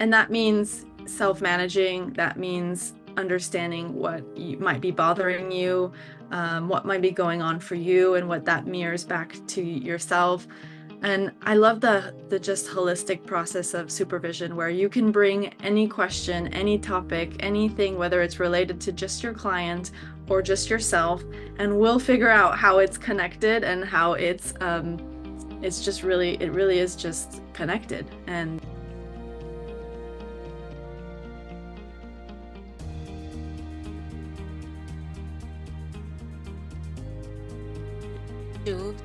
And that means self-managing. That means understanding what might be bothering you, what might be going on for you, and what that mirrors back to yourself. And I love the just holistic process of supervision where you can bring any question, any topic, anything, whether it's related to just your client or just yourself, and we'll figure out how it's connected and how it's just really, it really is just connected. And To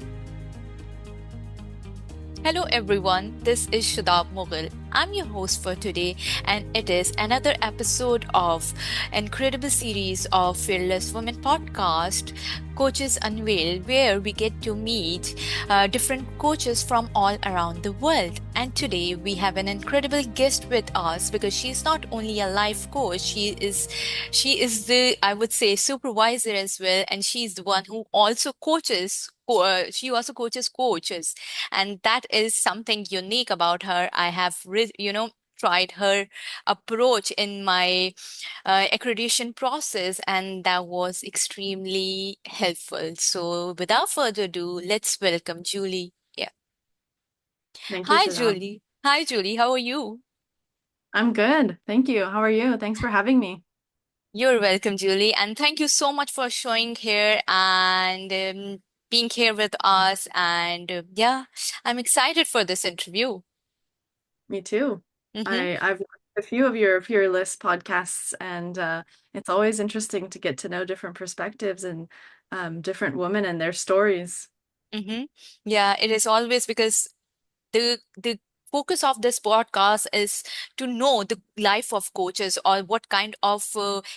Hello everyone, this is Shadab Mughal. I'm your host for today, and it is another episode of incredible series of Fearless Women podcast, Coaches Unveiled, where we get to meet different coaches from all around the world. And today we have an incredible guest with us because she's not only a life coach, she is the, I would say, supervisor as well, and she's the one who also coaches. She also coaches coaches, and that is something unique about her. I have tried her approach in my accreditation process, and that was extremely helpful. So without further ado, let's welcome Julie. Yeah. thank you, Hi Shadab. Julie. Hi Julie, how are you? I'm good. Thank you. How are you? Thanks for having me. You're welcome, Julie, and thank you so much for showing here and being here with us. And yeah, I'm excited for this interview. Me too. Mm-hmm. I've watched a few of your Fearless podcasts, and it's always interesting to get to know different perspectives and different women and their stories. Mm-hmm. Yeah, it is always because the focus of this podcast is to know the life of coaches or what kind of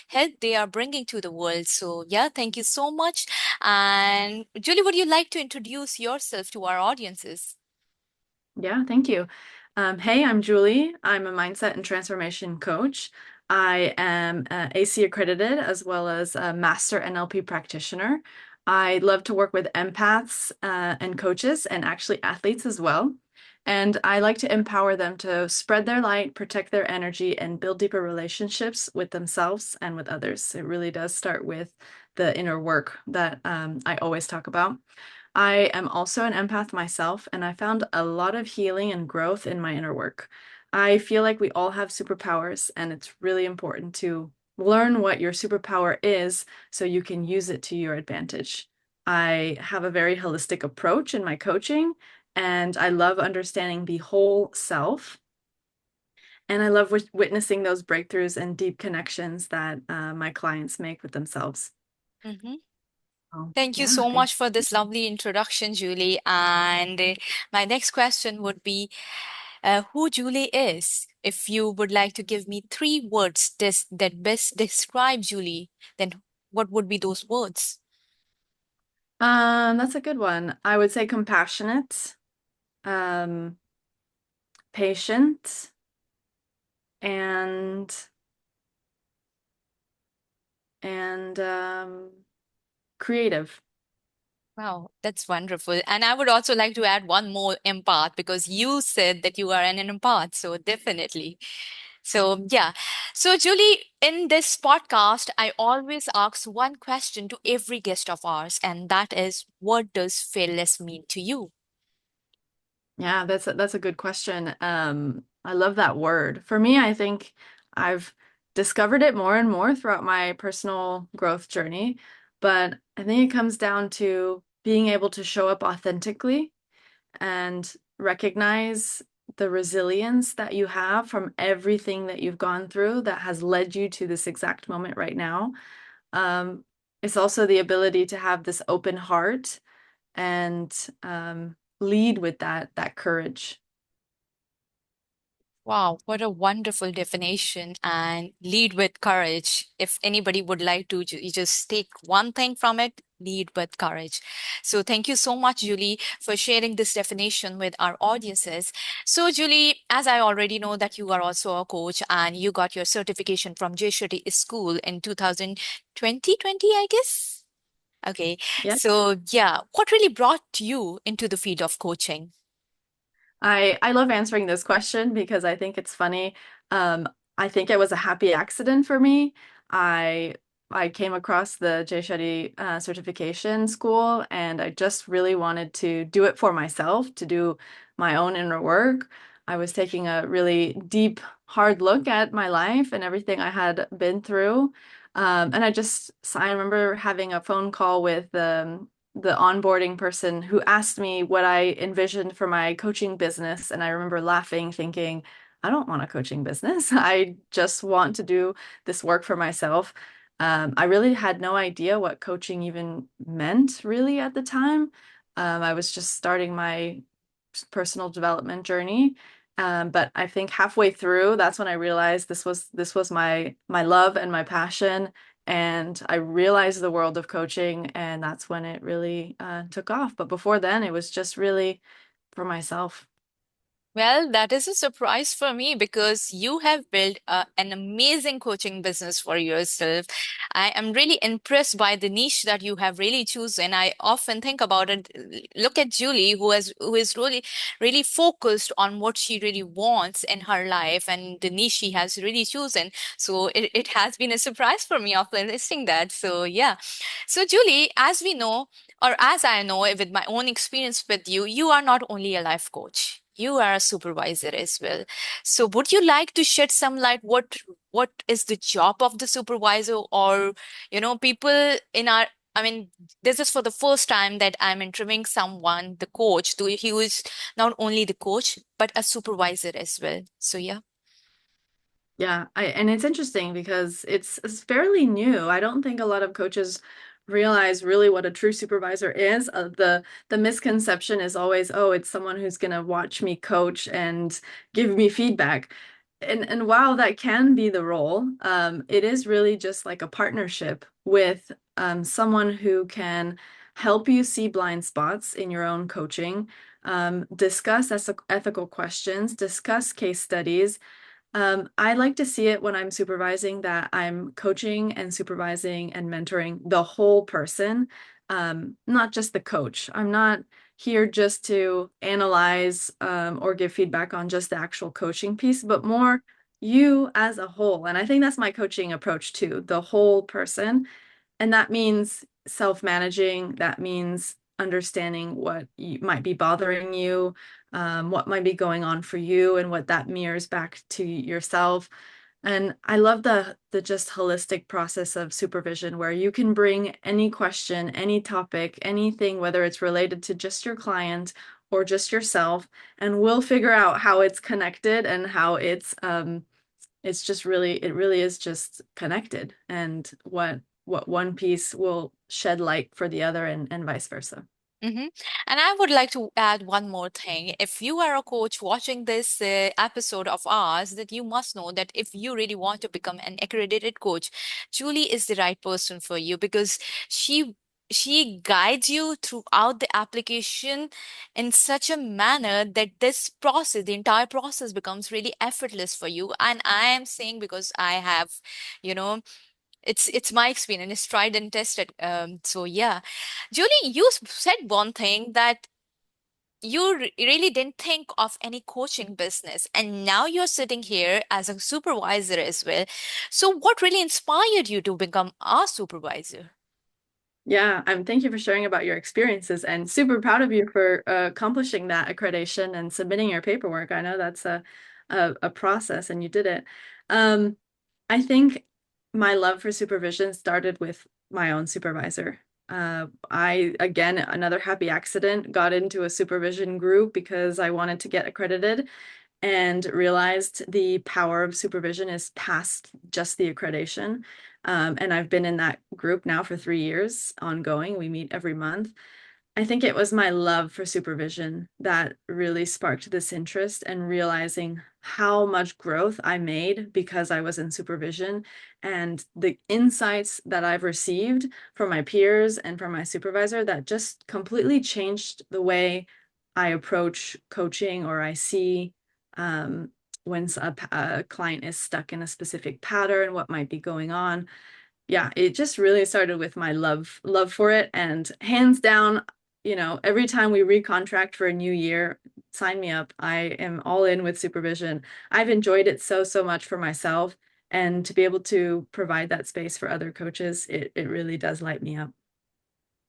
help they are bringing to the world. So yeah, thank you so much. And Julie, would you like to introduce yourself to our audiences? Yeah, thank you. Hey, I'm Julie. I'm a mindset and transformation coach. I am AC accredited as well as a master NLP practitioner. I love to work with empaths and coaches and actually athletes as well. And I like to empower them to spread their light, protect their energy, and build deeper relationships with themselves and with others. It really does start with the inner work that I always talk about. I am also an empath myself, and I found a lot of healing and growth in my inner work. I feel like we all have superpowers, and it's really important to learn what your superpower is so you can use it to your advantage. I have a very holistic approach in my coaching, and I love understanding the whole self. And I love witnessing those breakthroughs and deep connections that my clients make with themselves. Mm-hmm. Oh, Thank you yeah, so thank much for this lovely introduction, Julie. And my next question would be who Julie is. If you would like to give me three words that best describe Julie, then what would be those words? That's a good one. I would say compassionate, um, patient, and and creative. Wow, that's wonderful. And I would also like to add one more empath because you said that you are an empath. So definitely. So, yeah. So, Julie, in this podcast, I always ask one question to every guest of ours, and that is, what does fearless mean to you? Yeah, that's a good question. I love that word. For me, I think I've discovered it more and more throughout my personal growth journey, but I think it comes down to being able to show up authentically and recognize the resilience that you have from everything that you've gone through that has led you to this exact moment right now. Um, it's also the ability to have this open heart and lead with that courage. Wow, what a wonderful definition and lead with courage. If anybody would like to you just take one thing from it, lead with courage. So thank you so much, Julie, for sharing this definition with our audiences. So, Julie, as I already know that you are also a coach and you got your certification from Shetty School in 2020, I guess. Okay. Yeah. So, yeah, what really brought you into the field of coaching? I love answering this question because I think it's funny. Um, I think it was a happy accident for me. I I came across the Shetty certification school, and I just really wanted to do it for myself, to do my own inner work. I was taking a really deep, hard look at my life and everything I had been through. And I remember having a phone call with the onboarding person who asked me what I envisioned for my coaching business. And I remember laughing, thinking, I don't want a coaching business. I just want to do this work for myself. I really had no idea what coaching even meant, really, at the time. I was just starting my personal development journey. But I think halfway through, that's when I realized this was my love and my passion, and I realized the world of coaching, and that's when it really took off. But before then, it was just really for myself. Well, that is a surprise for me because you have built an amazing coaching business for yourself. I am really impressed by the niche that you have really chosen. I often think about it. Look at Julie, who is really focused on what she really wants in her life and the niche she has really chosen. So it has been a surprise for me after listening that. So yeah. So Julie, as we know, or as I know with my own experience with you, you are not only a life coach, you are a supervisor as well. So would you like to shed some light what is the job of the supervisor, or people in our, I mean, this is for the first time that I'm interviewing someone, the coach, who is not only the coach but a supervisor as well. So yeah. Yeah, and it's interesting because it's fairly new. I don't think a lot of coaches realize really what a true supervisor is. The misconception is always, oh, it's someone who's going to watch me coach and give me feedback. And while that can be the role, it is really just like a partnership with someone who can help you see blind spots in your own coaching, discuss ethical questions, discuss case studies. I like to see it when I'm supervising that I'm coaching and supervising and mentoring the whole person, not just the coach. I'm not here just to analyze or give feedback on just the actual coaching piece, but more you as a whole. And I think that's my coaching approach too, the whole person. And that means self-managing. That means understanding what might be bothering you, what might be going on for you, and what that mirrors back to yourself. And I love the just holistic process of supervision where you can bring any question, any topic, anything, whether it's related to just your client or just yourself, and we'll figure out how it's connected and how it's just really it really is just connected, and what one piece will shed light for the other, and vice versa. Mm-hmm. And I would like to add one more thing. If you are a coach watching this episode of ours, that you must know that if you really want to become an accredited coach, Julie is the right person for you because she she guides you throughout the application in such a manner that this process, the entire process becomes really effortless for you. And I am saying because I have, you know, it's my experience. It's tried and tested. So yeah, Julie, you said one thing that you really didn't think of any coaching business, and now you're sitting here as a supervisor as well. So what really inspired you to become a supervisor? Yeah, thank you for sharing about your experiences, and super proud of you for accomplishing that accreditation and submitting your paperwork. I know that's a process, and you did it. Um, I think my love for supervision started with my own supervisor. I, again, another happy accident, got into a supervision group because I wanted to get accredited and realized the power of supervision is past just the accreditation. And I've been in that group now for 3 years ongoing. We meet every month. I think it was my love for supervision that really sparked this interest, and realizing how much growth I made because I was in supervision, and the insights that I've received from my peers and from my supervisor that just completely changed the way I approach coaching, or I see when a client is stuck in a specific pattern, what might be going on. Yeah, it just really started with my love for it, and hands down, every time we recontract for a new year, sign me up. I am all in with supervision. I've enjoyed it so, so much for myself. And to be able to provide that space for other coaches, it really does light me up.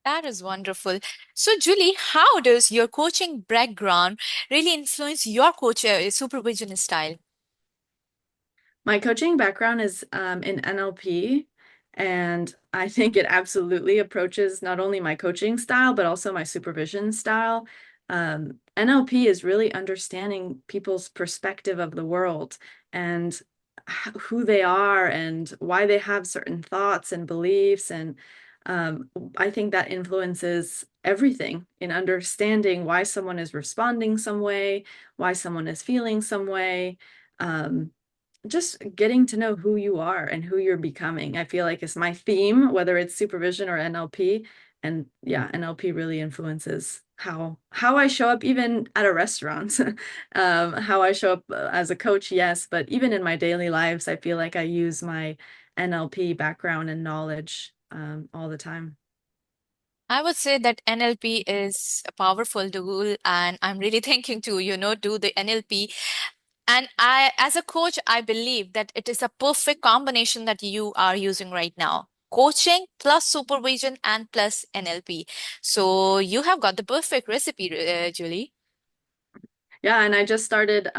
That is wonderful. So, Julie, how does your coaching background really influence your coach supervision style? My coaching background is in NLP, and I think it absolutely approaches not only my coaching style, but also my supervision style. NLP is really understanding people's perspective of the world and who they are and why they have certain thoughts and beliefs. And I think that influences everything in understanding why someone is responding some way, why someone is feeling some way. Um, just getting to know who you are and who you're becoming, I feel like is my theme, whether it's supervision or NLP. And yeah, NLP really influences how I show up even at a restaurant. How I show up as a coach, yes, but even in my daily lives, I feel like I use my NLP background and knowledge all the time. I would say that NLP is a powerful tool, and I'm really thinking to, do the NLP. And as a coach, I believe that it is a perfect combination that you are using right now. Coaching plus supervision and plus NLP. So you have got the perfect recipe, Julie. Yeah, and I just started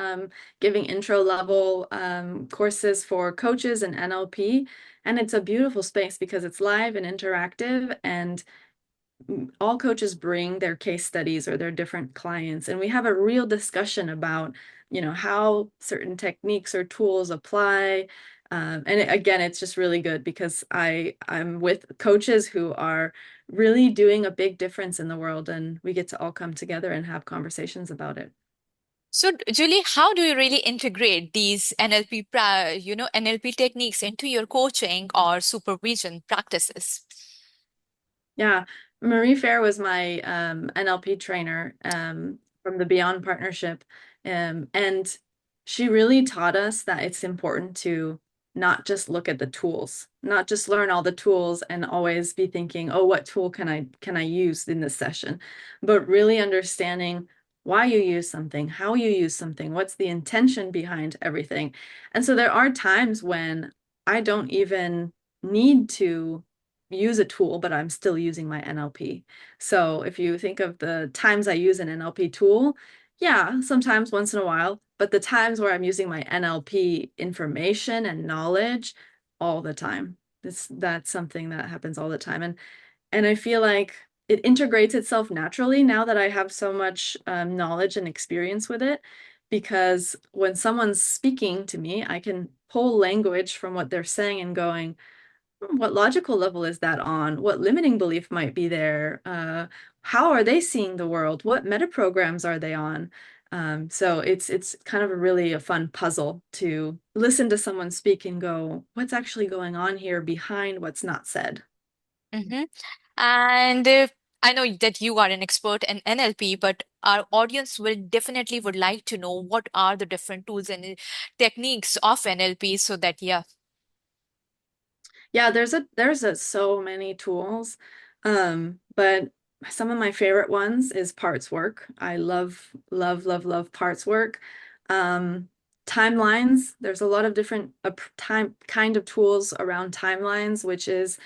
giving intro level courses for coaches and NLP. And it's a beautiful space because it's live and interactive, and all coaches bring their case studies or their different clients. And we have a real discussion about, how certain techniques or tools apply. Again, it's just really good because I'm with coaches who are really doing a big difference in the world, and we get to all come together and have conversations about it. So, Julie, how do you really integrate these NLP techniques into your coaching or supervision practices? Yeah, Marie Fair was my NLP trainer from the Beyond Partnership. And she really taught us that it's important to not just look at the tools, not just learn all the tools and always be thinking, oh, what tool can I use in this session? But really understanding why you use something, how you use something, what's the intention behind everything. And so there are times when I don't even need to use a tool, but I'm still using my NLP. So if you think of the times I use an NLP tool, yeah, sometimes once in a while, but the times where I'm using my NLP information and knowledge all the time. That's something that happens all the time. And I feel like it integrates itself naturally now that I have so much knowledge and experience with it. Because when someone's speaking to me, I can pull language from what they're saying and going, what logical level is that on? What limiting belief might be there? How are they seeing the world? What meta programs are they on? So it's kind of a fun puzzle to listen to someone speak and go, what's actually going on here behind what's not said? Hmm. And I know that you are an expert in NLP, but our audience will definitely would like to know what are the different tools and techniques of NLP so that, yeah. Yeah, there's so many tools. But some of my favorite ones is parts work. I love, love, love, love parts work. Um, Timelines, there's a lot of different time kind of tools around timelines, which is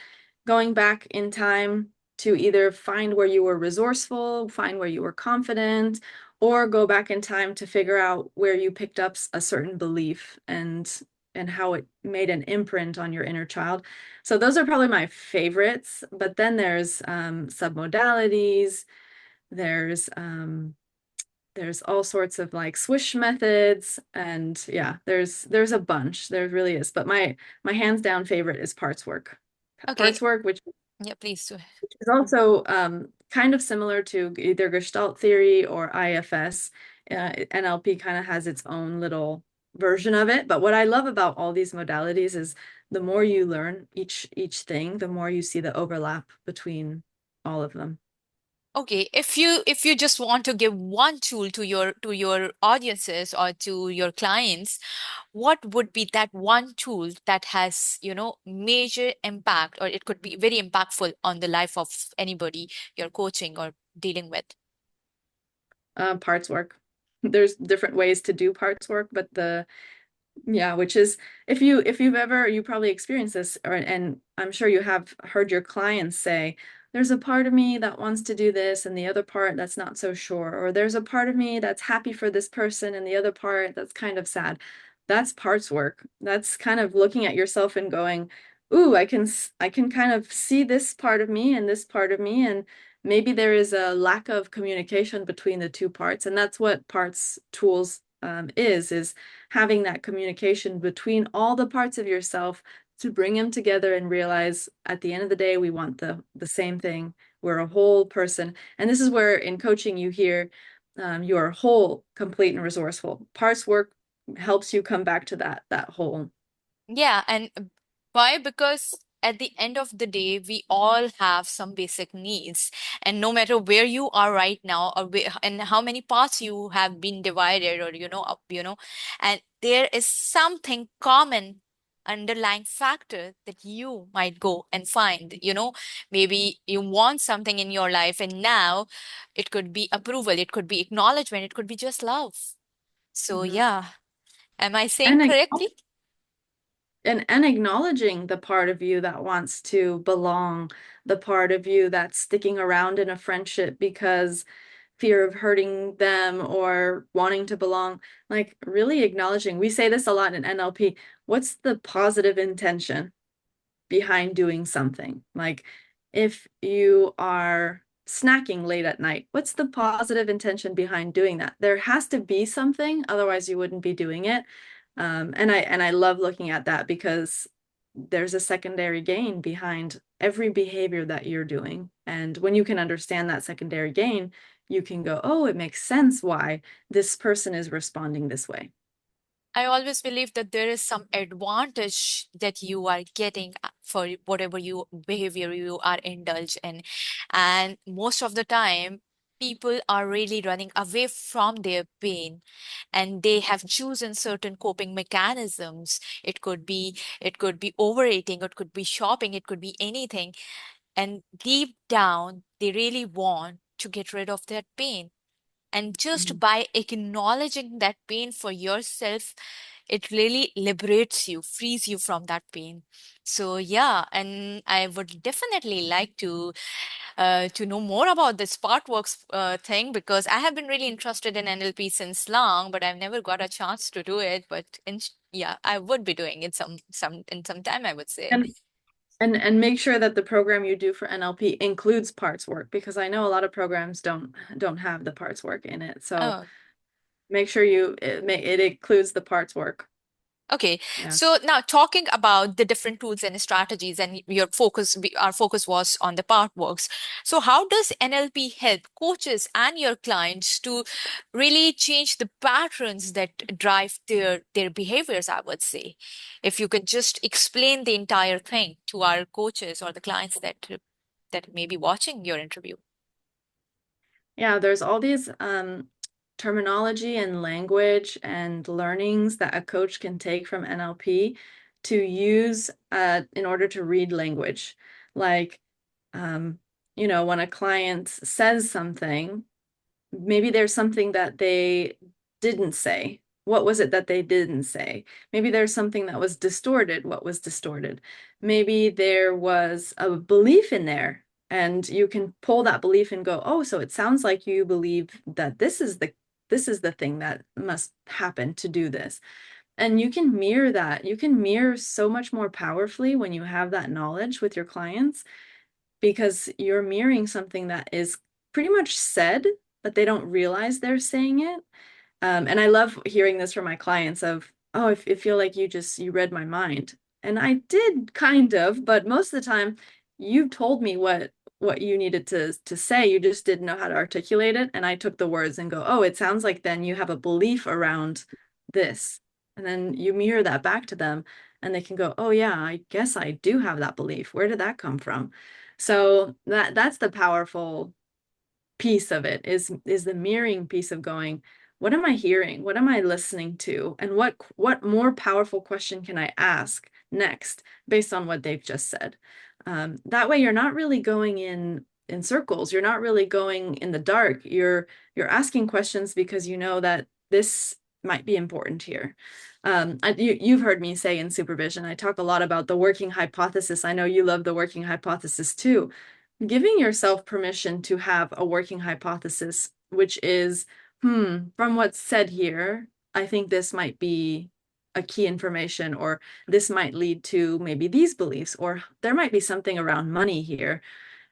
going back in time to either find where you were resourceful, find where you were confident, or go back in time to figure out where you picked up a certain belief and how it made an imprint on your inner child. So those are probably my favorites. But then there's submodalities. There's there's all sorts of like swish methods, and yeah, there's a bunch. There really is. But my hands down favorite is parts work. Okay. Parts work, which Yeah, please. is also kind of similar to either Gestalt theory or IFS. NLP kind of has its own little version of it. But what I love about all these modalities is the more you learn each thing, the more you see the overlap between all of them. Okay, if you just want to give one tool to your audiences or to your clients, what would be that one tool that has, major impact, or it could be very impactful on the life of anybody you're coaching or dealing with? Parts work. There's different ways to do parts work, but yeah, which is if you've ever, you probably experienced this, and I'm sure you have heard your clients say, there's a part of me that wants to do this and the other part that's not so sure, or there's a part of me that's happy for this person and the other part that's kind of sad. That's parts work. That's kind of looking at yourself and going, ooh, I can kind of see this part of me and this part of me, and maybe there is a lack of communication between the two parts, and that's what parts tools is having that communication between all the parts of yourself to bring them together and realize at the end of the day, we want the same thing. We're a whole person. And this is where in coaching you hear you're whole, complete, and resourceful. Parts work helps you come back to that whole. Yeah, and why? Because at the end of the day, we all have some basic needs, and no matter where you are right now, or and how many parts you have been divided, or and there is something common underlying factor that you might go and find. Maybe you want something in your life, and now it could be approval, it could be acknowledgement, it could be just love. So Mhm. yeah, am I saying And correctly? and acknowledging the part of you that wants to belong, the part of you that's sticking around in a friendship because fear of hurting them or wanting to belong, like really acknowledging. We say this a lot in NLP. What's the positive intention behind doing something? Like if you are snacking late at night, what's the positive intention behind doing that? There has to be something, otherwise you wouldn't be doing it. And I love looking at that because there's a secondary gain behind every behavior that you're doing. And when you can understand that secondary gain, you can go, oh, it makes sense why this person is responding this way. I always believe that there is some advantage that you are getting for whatever you behavior you are indulged in. And most of the time, people are really running away from their pain, and they have chosen certain coping mechanisms. It could be overeating, it could be shopping, it could be anything. And deep down, they really want to get rid of that pain. And just Mhm. by acknowledging that pain for yourself, it really liberates you, frees you from that pain. So yeah, and I would definitely like to know more about this SparkWorks thing, because I have been really interested in NLP since long, but I've never got a chance to do it. But yeah, I would be doing it some time, I would say. And and make sure that the program you do for NLP includes parts work, because I know a lot of programs don't have the parts work in it. So Oh, make sure it includes the parts work. okay, Yeah. so now talking about the different tools and strategies, and our focus was on the part works. So how does NLP help coaches and your clients to really change the patterns that drive their behaviors, I would say? If you could just explain the entire thing to our coaches or the clients that may be watching your interview. Yeah, there's all these terminology and language and learnings that a coach can take from NLP to use in order to read language. Like, um, when a client says something, maybe there's something that they didn't say. What was it that they didn't say? Maybe there's something that was distorted. What was distorted? Maybe there was a belief in there, and you can pull that belief and go, oh, so it sounds like you believe that this is the thing that must happen to do this. And you can mirror that. You can mirror so much more powerfully when you have that knowledge with your clients, because you're mirroring something that is pretty much said, but they don't realize they're saying it. And I love hearing this from my clients of, oh, I feel like you read my mind. And I did kind of, but most of the time you told me what you needed to say. You just didn't know how to articulate it. And I took the words and go, oh, it sounds like then you have a belief around this. And then you mirror that back to them and they can go, oh yeah, I guess I do have that belief. Where did that come from? So that's the powerful piece of it, is the mirroring piece of going, what am I hearing? What am I listening to? And what more powerful question can I ask next based on what they've just said? That way you're not really going in in circles. You're not really going in the dark. You're asking questions because you know that this might be important here. You've heard me say in supervision, I talk a lot about the working hypothesis. I know you love the working hypothesis too. Giving yourself permission to have a working hypothesis, which is, from what's said here, I think this might be a key information, or this might lead to maybe these beliefs, or there might be something around money here.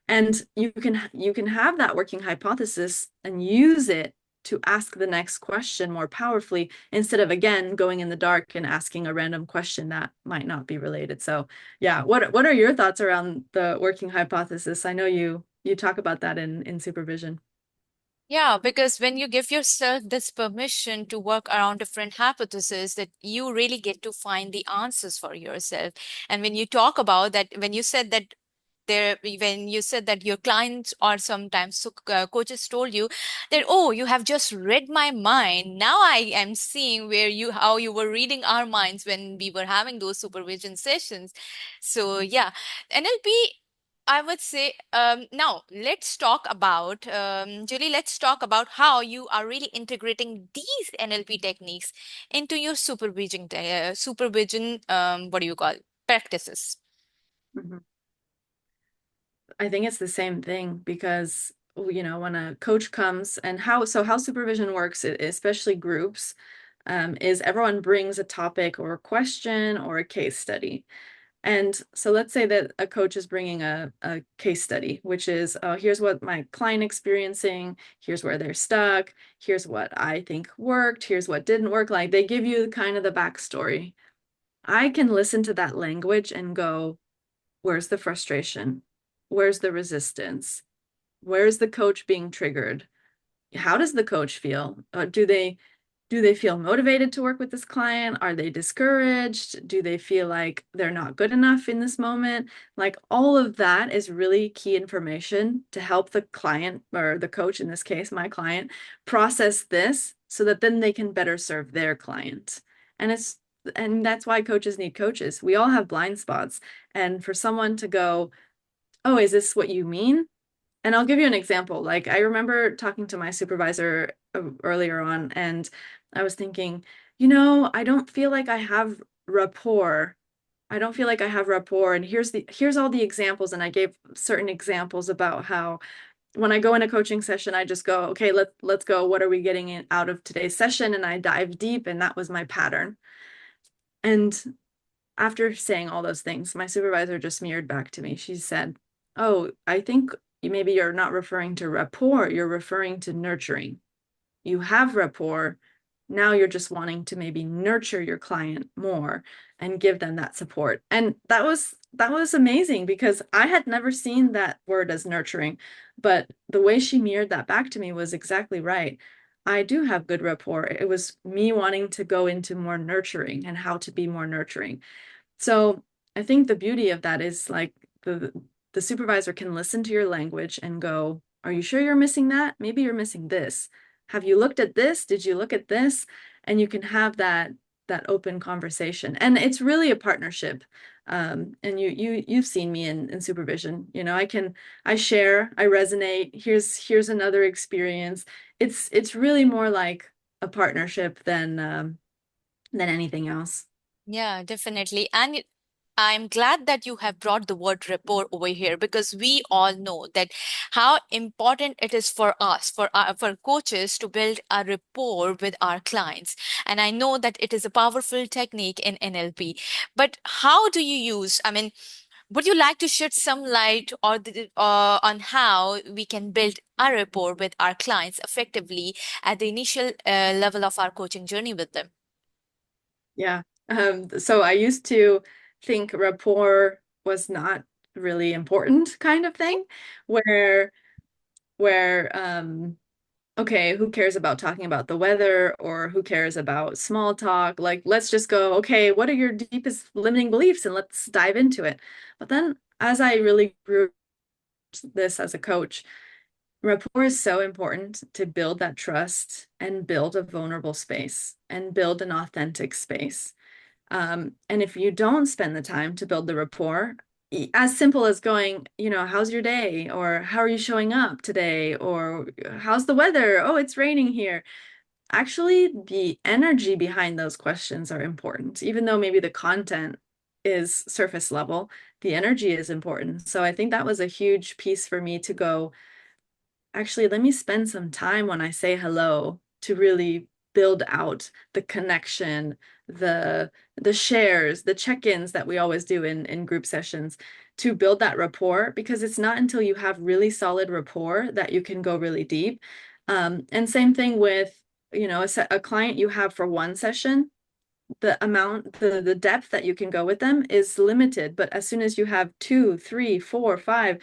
And you can have that working hypothesis and use it to ask the next question more powerfully, instead of again going in the dark and asking a random question that might not be related. So yeah, what are your thoughts around the working hypothesis? I know you talk about that in supervision. Yeah, because when you give yourself this permission to work around different hypotheses, that you really get to find the answers for yourself. And when you talk about that, when you said that when you said that your clients or sometimes coaches told you that, oh, you have just read my mind, now I am seeing where you how you were reading our minds when we were having those supervision sessions. So yeah, NLP, I would say, now let's talk about, Julie, let's talk about how you are really integrating these NLP techniques into your supervision, what do you call, practices. Mhm. I think it's the same thing because, when a coach comes, and how supervision works, especially groups, is everyone brings a topic or a question or a case study. And so let's say that a coach is bringing a case study, which is, oh, here's what my client experiencing, here's where they're stuck, here's what I think worked, here's what didn't work. Like they give you kind of the backstory. I can listen to that language and go, where's the frustration? Where's the resistance? Where's the coach being triggered? How does the coach feel? Do they feel motivated to work with this client? Are they discouraged? Do they feel like they're not good enough in this moment? Like all of that is really key information to help the client, or the coach in this case, my client, process this so that then they can better serve their client. And that's why coaches need coaches. We all have blind spots. And for someone to go, oh, is this what you mean? And I'll give you an example. Like I remember talking to my supervisor earlier on, and I was thinking, I don't feel like I have rapport. I don't feel like I have rapport. And here's all the examples. And I gave certain examples about how when I go in a coaching session, I just go, okay, let's go. What are we getting out of today's session? And I dive deep, and that was my pattern. And after saying all those things, my supervisor just mirrored back to me. She said, oh, I think maybe you're not referring to rapport, you're referring to nurturing. You have rapport. Now you're just wanting to maybe nurture your client more and give them that support. And that was amazing because I had never seen that word as nurturing, but the way she mirrored that back to me was exactly right. I do have good rapport. It was me wanting to go into more nurturing and how to be more nurturing. So I think the beauty of that is like the supervisor can listen to your language and go, are you sure you're missing that? Maybe you're missing this. Have you looked at this? Did you look at this? And you can have that open conversation. And it's really a partnership. And you've seen me in supervision. I share, I resonate. Here's another experience. It's really more like a partnership than anything else. Yeah, definitely. And I'm glad that you have brought the word rapport over here, because we all know that how important it is for us, for coaches, to build a rapport with our clients. And I know that it is a powerful technique in NLP. But how do you use, I mean, would you like to shed some light on how we can build a rapport with our clients effectively at the initial level of our coaching journey with them? Yeah. So I used to think rapport was not really important kind of thing, where okay, who cares about talking about the weather, or who cares about small talk? Like, let's just go, okay, what are your deepest limiting beliefs, and let's dive into it. But then as I really grew this as a coach, rapport is so important to build that trust and build a vulnerable space and build an authentic space. And if you don't spend the time to build the rapport, as simple as going, how's your day? Or how are you showing up today? Or how's the weather? Oh, it's raining here. Actually, the energy behind those questions are important, even though maybe the content is surface level, the energy is important. So I think that was a huge piece for me to go, actually, let me spend some time when I say hello to really build out the connection, the shares, the check-ins that we always do in group sessions to build that rapport, because it's not until you have really solid rapport that you can go really deep. And same thing with, a client you have for one session, the depth that you can go with them is limited. But as soon as you have 2, 3, 4, 5,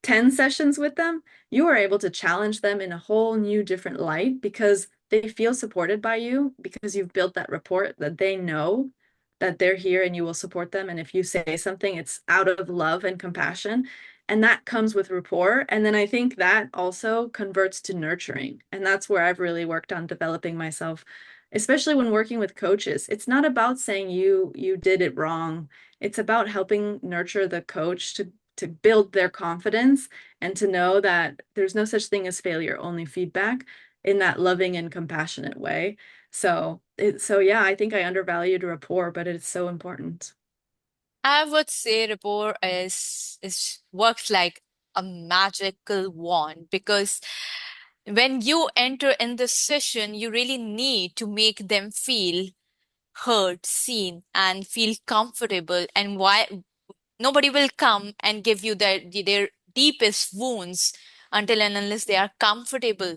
10 sessions with them, you are able to challenge them in a whole new different light because they feel supported by you, because you've built that rapport that they know that they're here and you will support them. And if you say something, it's out of love and compassion. And that comes with rapport. And then I think that also converts to nurturing. And that's where I've really worked on developing myself, especially when working with coaches. It's not about saying you did it wrong. It's about helping nurture the coach to build their confidence and to know that there's no such thing as failure, only feedback, in that loving and compassionate way. So yeah, I think I undervalued rapport, but it's so important. I would say rapport is works like a magical wand because when you enter in this session, you really need to make them feel heard, seen, and feel comfortable. And why nobody will come and give you their deepest wounds until and unless they are comfortable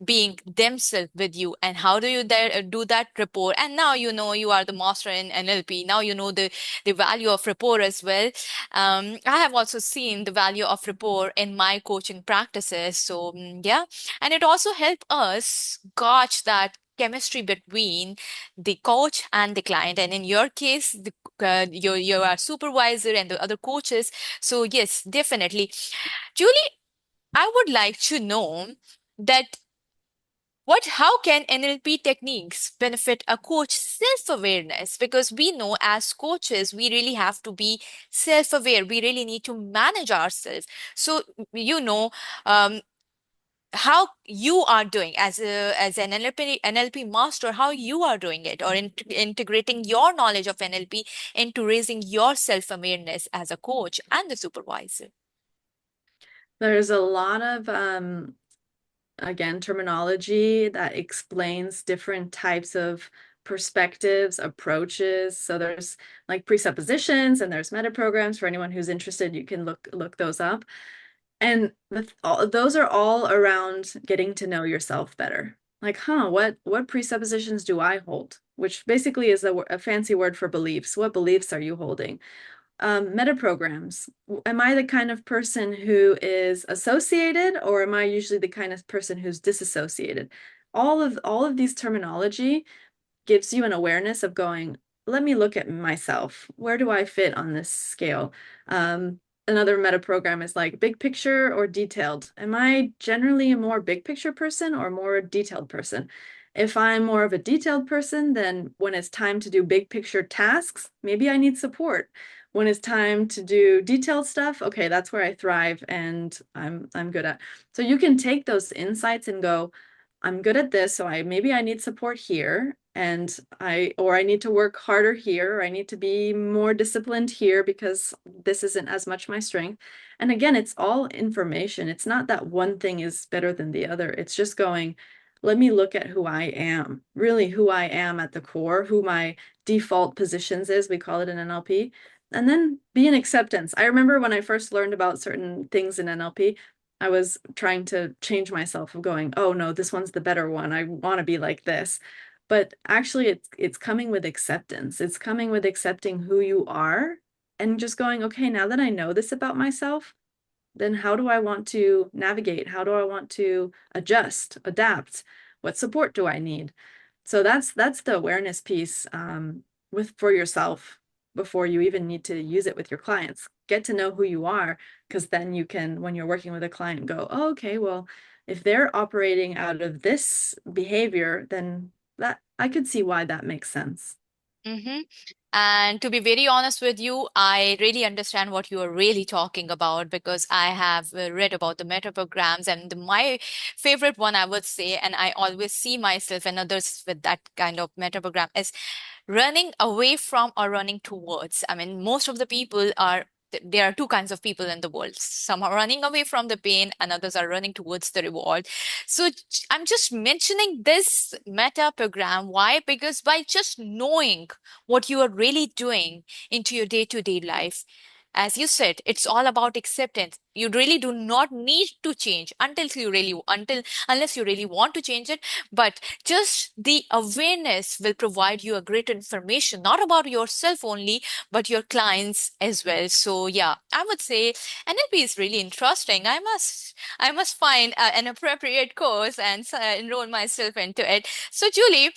being themselves with you. And how do you do that rapport? And now you know you are the master in NLP. Now you know the value of rapport as well. I have also seen the value of rapport in my coaching practices. So yeah, and it also helped us gauge that chemistry between the coach and the client, and in your case you are supervisor and the other coaches. So yes, definitely. Julie, I would like to know that how can NLP techniques benefit a coach self-awareness? Because we know as coaches, we really have to be self-aware. We really need to manage ourselves. So, you know, um, how you are doing as an NLP master, how you are doing it, or integrating your knowledge of NLP into raising your self-awareness as a coach and the supervisor. There's a lot of again, terminology that explains different types of perspectives, approaches. So there's like presuppositions and there's meta programs. For anyone who's interested, you can look those up. And those are all around getting to know yourself better. Like, what presuppositions do I hold? Which basically is a fancy word for beliefs. What beliefs are you holding? Meta programs. Am I the kind of person who is associated, or am I usually the kind of person who's disassociated? All of these terminology gives you an awareness of going, let me look at myself. Where do I fit on this scale? Another meta program is like big picture or detailed. Am I generally a more big picture person or more detailed person? If I'm more of a detailed person, then when it's time to do big picture tasks, maybe I need support. When it's time to do detailed stuff, okay, that's where I thrive and I'm good at. So you can take those insights and go, I'm good at this, so maybe I need support here, and I need to work harder here, or I need to be more disciplined here because this isn't as much my strength. And again, it's all information. It's not that one thing is better than the other. It's just going, let me look at who I am, really who I am at the core, who my default positions is, we call it in NLP, and then be in acceptance. I remember when I first learned about certain things in NLP, I was trying to change myself of going, oh no, this one's the better one. I want to be like this. But actually it's coming with acceptance. It's coming with accepting who you are and just going, okay, now that I know this about myself, then how do I want to navigate? How do I want to adjust, adapt? What support do I need? So that's the awareness piece with for yourself before you even need to use it with your clients. Get to know who you are, because then you can, when you're working with a client, go, oh, okay, well, if they're operating out of this behavior, then that I could see why that makes sense. Mm-hmm. And to be very honest with you, I really understand what you are really talking about because I have read about the meta programs, and my favorite one, I would say, and I always see myself and others with that kind of meta program is running away from or running towards. I mean, most of the people are, there are two kinds of people in the world. Some are running away from the pain and others are running towards the reward. So I'm just mentioning this meta program. Why? Because by just knowing what you are really doing into your day-to-day life, as you said, it's all about acceptance. You really do not need to change unless you really want to change it. But just the awareness will provide you a great information, not about yourself only, but your clients as well. So yeah, I would say NLP is really interesting. I must find an appropriate course and enroll myself into it. So Julie,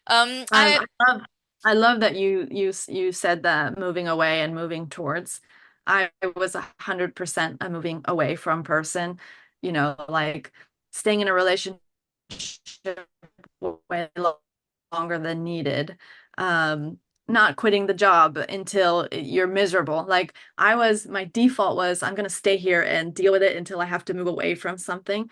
Um, I love I love that you said that moving away and moving towards. I was 100% a moving away from person, like staying in a relationship way longer than needed. Um, Not quitting the job until you're miserable. Like my default was I'm going to stay here and deal with it until I have to move away from something.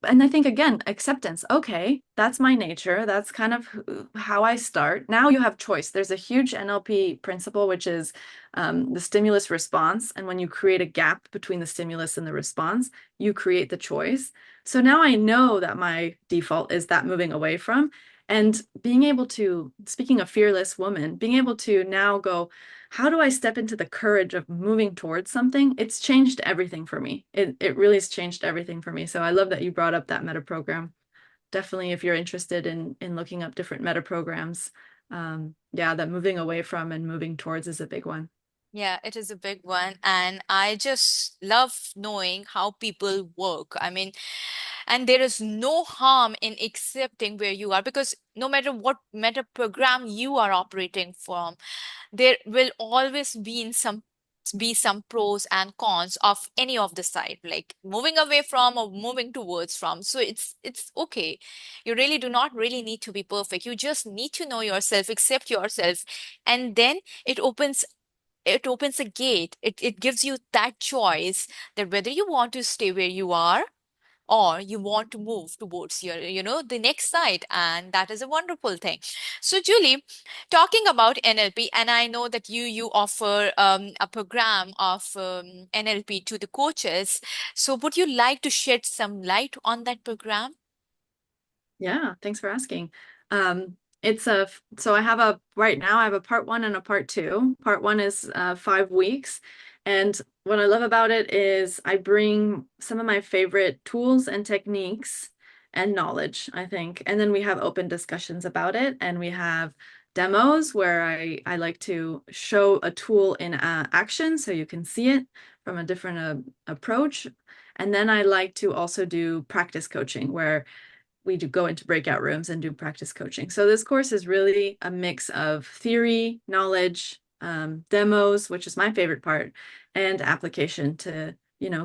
And I think again, acceptance. Okay, that's my nature. That's kind of how I start. Now you have choice. There's a huge NLP principle, which is the stimulus response. And when you create a gap between the stimulus and the response, you create the choice. So now I know that my default is that moving away from, and being able to, speaking of fearless woman, being able to now go, how do I step into the courage of moving towards something? It's changed everything for me. It really has changed everything for me. So I love that you brought up that meta program. Definitely, if you're interested in looking up different meta programs, yeah, that moving away from and moving towards is a big one. Yeah, it is a big one. And I just love knowing how people work. I mean, and there is no harm in accepting where you are because no matter what meta program you are operating from, there will always be some pros and cons of any of the side, like moving away from or moving towards from. So it's okay. You really do not really need to be perfect. You just need to know yourself, accept yourself, and then it opens it opens a gate. It gives you that choice that whether you want to stay where you are or you want to move towards the next side. And that is a wonderful thing. So Julie, talking about NLP, and I know that you offer a program of NLP to the coaches. So would you like to shed some light on that program? Yeah, thanks for asking. So I have right now I have a part one and a part two. Part one is 5 weeks. And what I love about it is I bring some of my favorite tools and techniques and knowledge, I think. And then we have open discussions about it. And we have demos where I like to show a tool in action so you can see it from a different approach. And then I like to also do practice coaching where we do go into breakout rooms and do practice coaching. So this course is really a mix of theory, knowledge, demos, which is my favorite part, and application to,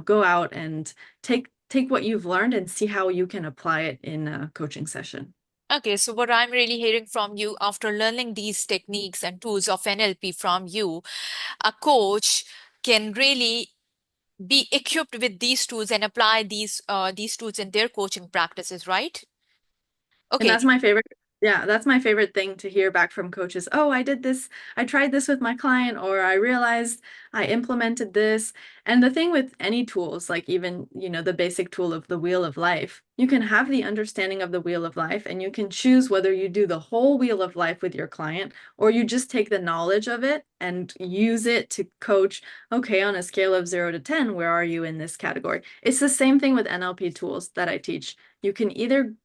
go out and take what you've learned and see how you can apply it in a coaching session. Okay, so what I'm really hearing from you after learning these techniques and tools of NLP from you, a coach can really be equipped with these tools and apply these tools in their coaching practices, right? And Okay. that's my favorite. Yeah, that's my favorite thing to hear back from coaches. Oh, I did this. I tried this with my client, or I realized I implemented this. And the thing with any tools, like even, the basic tool of the wheel of life, you can have the understanding of the wheel of life and you can choose whether you do the whole wheel of life with your client or you just take the knowledge of it and use it to coach, okay, on a scale of 0 to 10, where are you in this category? It's the same thing with NLP tools that I teach. You can either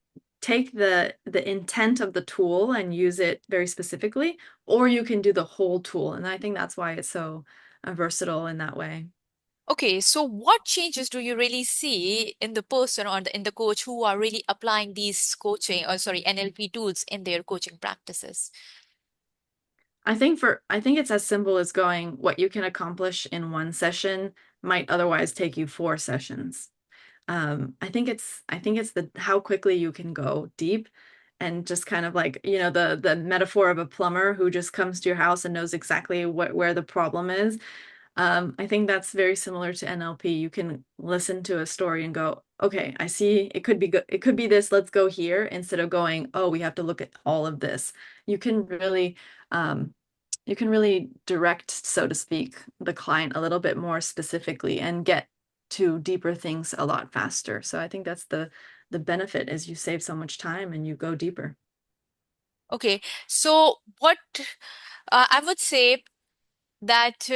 take the intent of the tool and use it very specifically, or you can do the whole tool. And I think that's why it's so versatile in that way. Okay, so what changes do you really see in the person or in the coach who are really applying these coaching or sorry, NLP tools in their coaching practices? I think it's as simple as going, what you can accomplish in one session might otherwise take you 4 sessions. I think it's the how quickly you can go deep and just kind of like, the metaphor of a plumber who just comes to your house and knows exactly where the problem is. I think that's very similar to NLP. You can listen to a story and go, okay, I see it could be good. It could be this. Let's go here instead of going, oh, we have to look at all of this. You can really, um, you can really direct, so to speak, the client a little bit more specifically and get to deeper things a lot faster. So I think that's the benefit is you save so much time and you go deeper. Okay, so what I would say that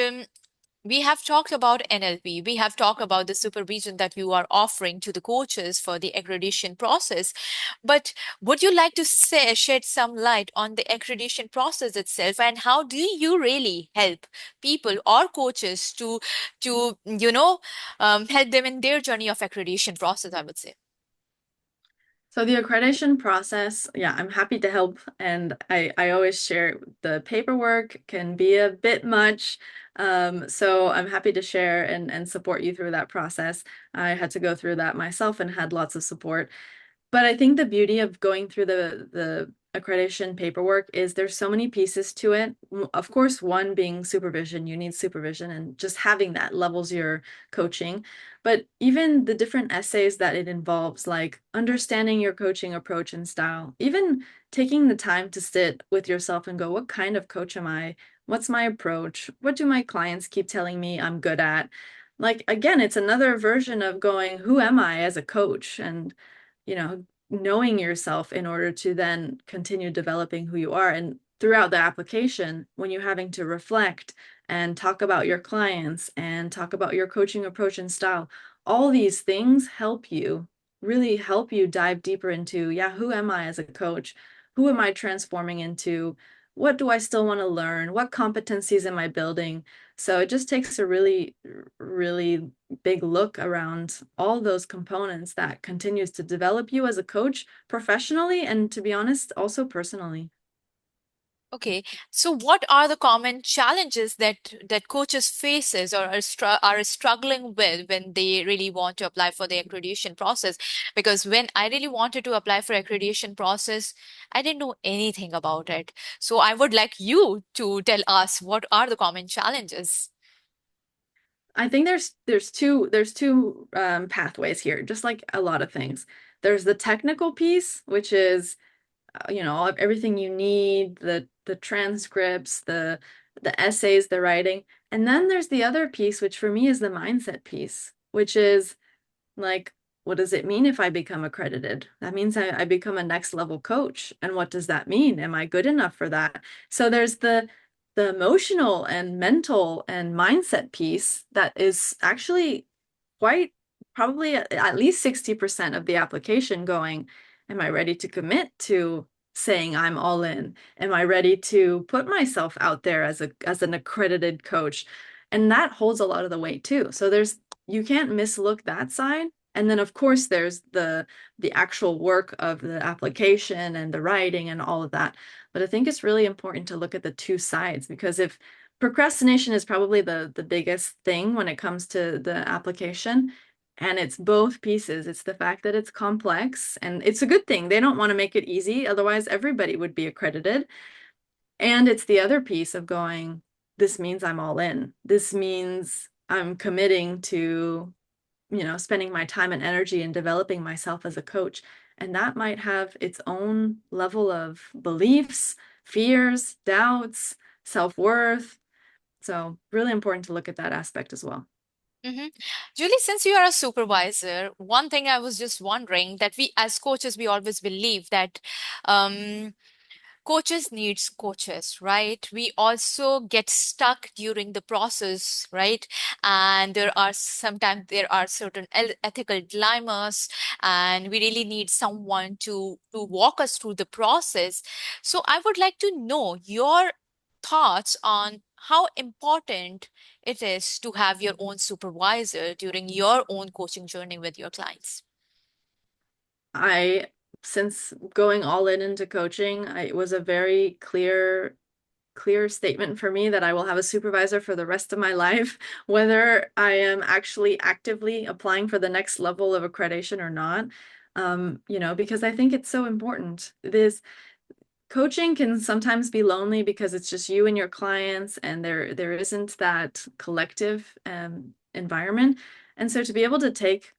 we have talked about NLP. We have talked about the supervision that you are offering to the coaches for the accreditation process. But would you like to shed some light on the accreditation process itself, and how do you really help people or coaches to help them in their journey of accreditation process, I would say. So the accreditation process, yeah, I'm happy to help. And I always share the paperwork can be a bit much. So I'm happy to share and support you through that process. I had to go through that myself and had lots of support. But I think the beauty of going through the accreditation paperwork is there's so many pieces to it. Of course, one being supervision, you need supervision, and just having that levels your coaching. But even the different essays that it involves, like understanding your coaching approach and style, even taking the time to sit with yourself and go, what kind of coach am I? What's my approach? What do my clients keep telling me I'm good at? Like, again, it's another version of going, who am I as a coach? And knowing yourself in order to then continue developing who you are. And throughout the application, when you're having to reflect and talk about your clients and talk about your coaching approach and style, all these things really help you dive deeper into, yeah, who am I as a coach? Who am I transforming into? What do I still want to learn? What competencies am I building? So it just takes a really, really big look around all those components that continues to develop you as a coach professionally and, to be honest, also personally. Okay, so what are the common challenges that coaches faces or are struggling with when they really want to apply for the accreditation process? Because when I really wanted to apply for accreditation process, I didn't know anything about it. So I would like you to tell us what are the common challenges. I think there's two pathways here, just like a lot of things. There's the technical piece, which is everything you need, the transcripts, the essays, the writing. And then there's the other piece, which for me is the mindset piece, which is like, what does it mean if I become accredited? That means I become a next level coach. And what does that mean? Am I good enough for that? So there's the emotional and mental and mindset piece that is actually quite probably at least 60% of the application going, am I ready to commit to saying I'm all in? Am I ready to put myself out there as an accredited coach? And that holds a lot of the weight too. So you can't mislook that side. And then of course there's the actual work of the application and the writing and all of that. But I think it's really important to look at the two sides, because if procrastination is probably the biggest thing when it comes to the application, and it's both pieces. It's the fact that it's complex, and it's a good thing. They don't want to make it easy, otherwise everybody would be accredited. And it's the other piece of going, this means I'm all in. This means I'm committing to, spending my time and energy in developing myself as a coach. And that might have its own level of beliefs, fears, doubts, self-worth. So really important to look at that aspect as well. Mm-hmm. Julie, since you are a supervisor, one thing I was just wondering that we as coaches, we always believe that um, coaches needs coaches, right? We also get stuck during the process, right? And there are certain ethical dilemmas, and we really need someone to walk us through the process. So I would like to know your thoughts on how important it is to have your own supervisor during your own coaching journey with your clients. I, since going all in into coaching, it was a very clear statement for me that I will have a supervisor for the rest of my life, whether I am actually actively applying for the next level of accreditation or not. because I think it's so important. This coaching can sometimes be lonely because it's just you and your clients, and there isn't that collective environment. And so to be able to take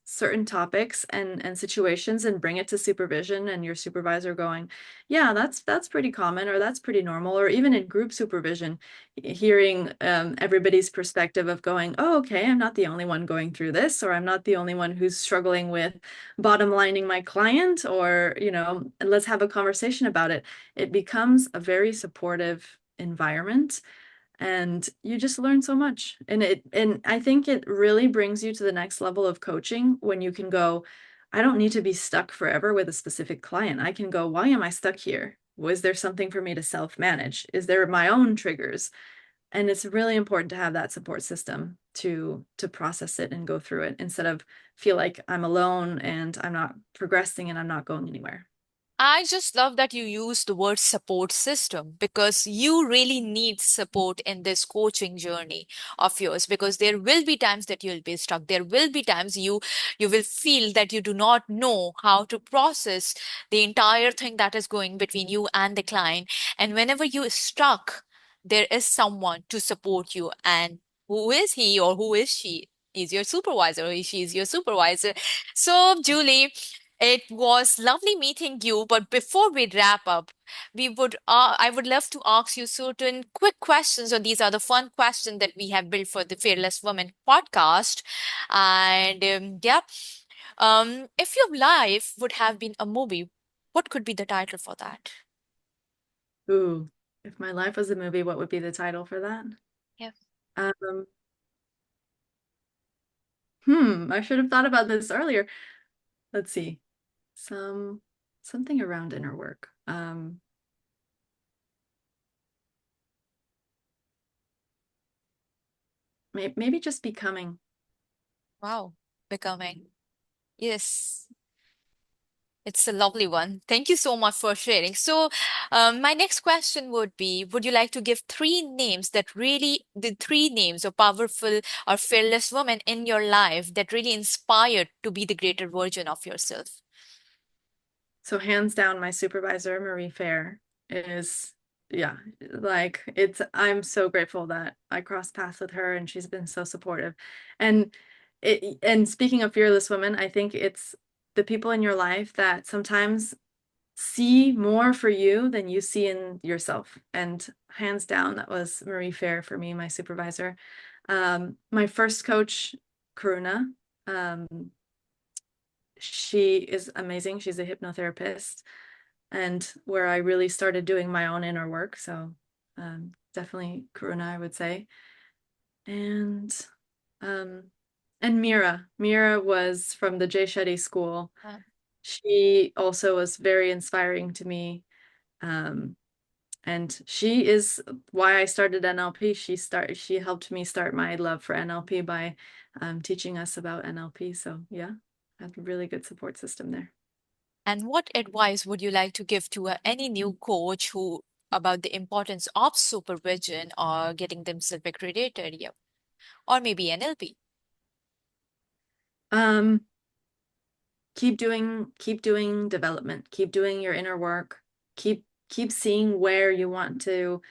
certain topics and situations and bring it to supervision, and your supervisor going, yeah, that's pretty common, or that's pretty normal, or even in group supervision, hearing everybody's perspective of going, oh, okay, I'm not the only one going through this, or I'm not the only one who's struggling with bottom lining my client, or let's have a conversation about it. It becomes a very supportive environment, and you just learn so much. And I think it really brings you to the next level of coaching when you can go, I don't need to be stuck forever with a specific client. I can go, why am I stuck here? Was there something for me to self-manage? Is there my own triggers? And it's really important to have that support system to process it and go through it, instead of feel like I'm alone and I'm not progressing and I'm not going anywhere. I just love that you use the word support system because you really need support in this coaching journey of yours, because there will be times that you'll be stuck. There will be times you will feel that you do not know how to process the entire thing that is going between you and the client. And whenever you stuck, there is someone to support you. And who is he or who is she? Is your supervisor or she is your supervisor. So, Julie, it was lovely meeting you, but before we wrap up, I would love to ask you certain quick questions, or these are the fun questions that we have built for the Fearless Women podcast. And if your life would have been a movie, what could be the title for that? Ooh, if my life was a movie, what would be the title for that? Yeah. Um, I should have thought about this earlier. Let's see. Some Something around inner work. Maybe just becoming. Wow. Becoming. Yes. It's a lovely one. Thank you so much for sharing. So, my next question would be, would you like to give the three names of powerful or fearless women in your life that really inspired to be the greater version of yourself? So hands down, my supervisor, Marie Fair, is, yeah, like I'm so grateful that I crossed paths with her, and she's been so supportive. And speaking of fearless women, I think it's the people in your life that sometimes see more for you than you see in yourself. And hands down, that was Marie Fair for me, my supervisor. My first coach, Karuna, um, she is amazing. She's a hypnotherapist, and where I really started doing my own inner work. So definitely Karuna, I would say. And um, and Mira. Mira was from the Shetty school. Uh, She also was very inspiring to me. Um, and she is why I started NLP. She helped me start my love for NLP by teaching us about NLP. So yeah, I have a really good support system there. and what advice would you like to give to any new coach who about the importance of supervision or getting themselves accredited, yeah, or maybe NLP? Um, keep doing development, keep doing your inner work, keep seeing where you want to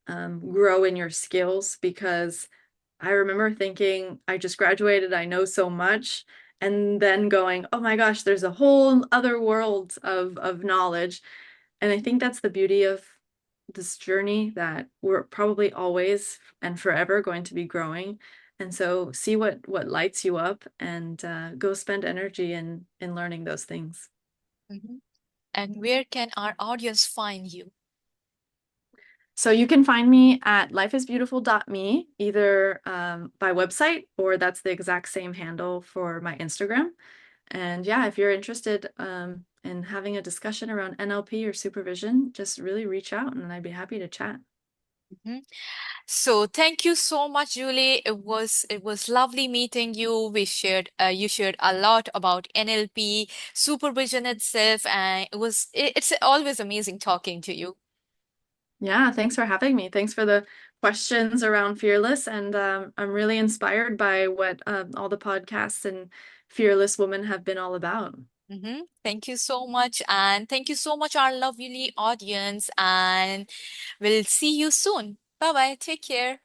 grow in your skills, because I remember thinking I just graduated, I know so much, and then going, oh my gosh, there's a whole other world of knowledge. And I think that's the beauty of this journey, that we're probably always and forever going to be growing. And so see what lights you up, and go spend energy in learning those things. Mhm. And where can our audience find you? So you can find me at lifeisbeautiful.me, either by website, or that's the exact same handle for my Instagram. And yeah, if you're interested in having a discussion around NLP or supervision, just really reach out and I'd be happy to chat. Mhm. So thank you so much, Julie. It was lovely meeting you. You shared a lot about NLP, supervision itself, and it's always amazing talking to you. Yeah, thanks for having me. Thanks for the questions around Fearless. And I'm really inspired by what all the podcasts and Fearless Women have been all about. Thank you so much. And thank you so much, our lovely audience. And we'll see you soon. Bye bye. Take care.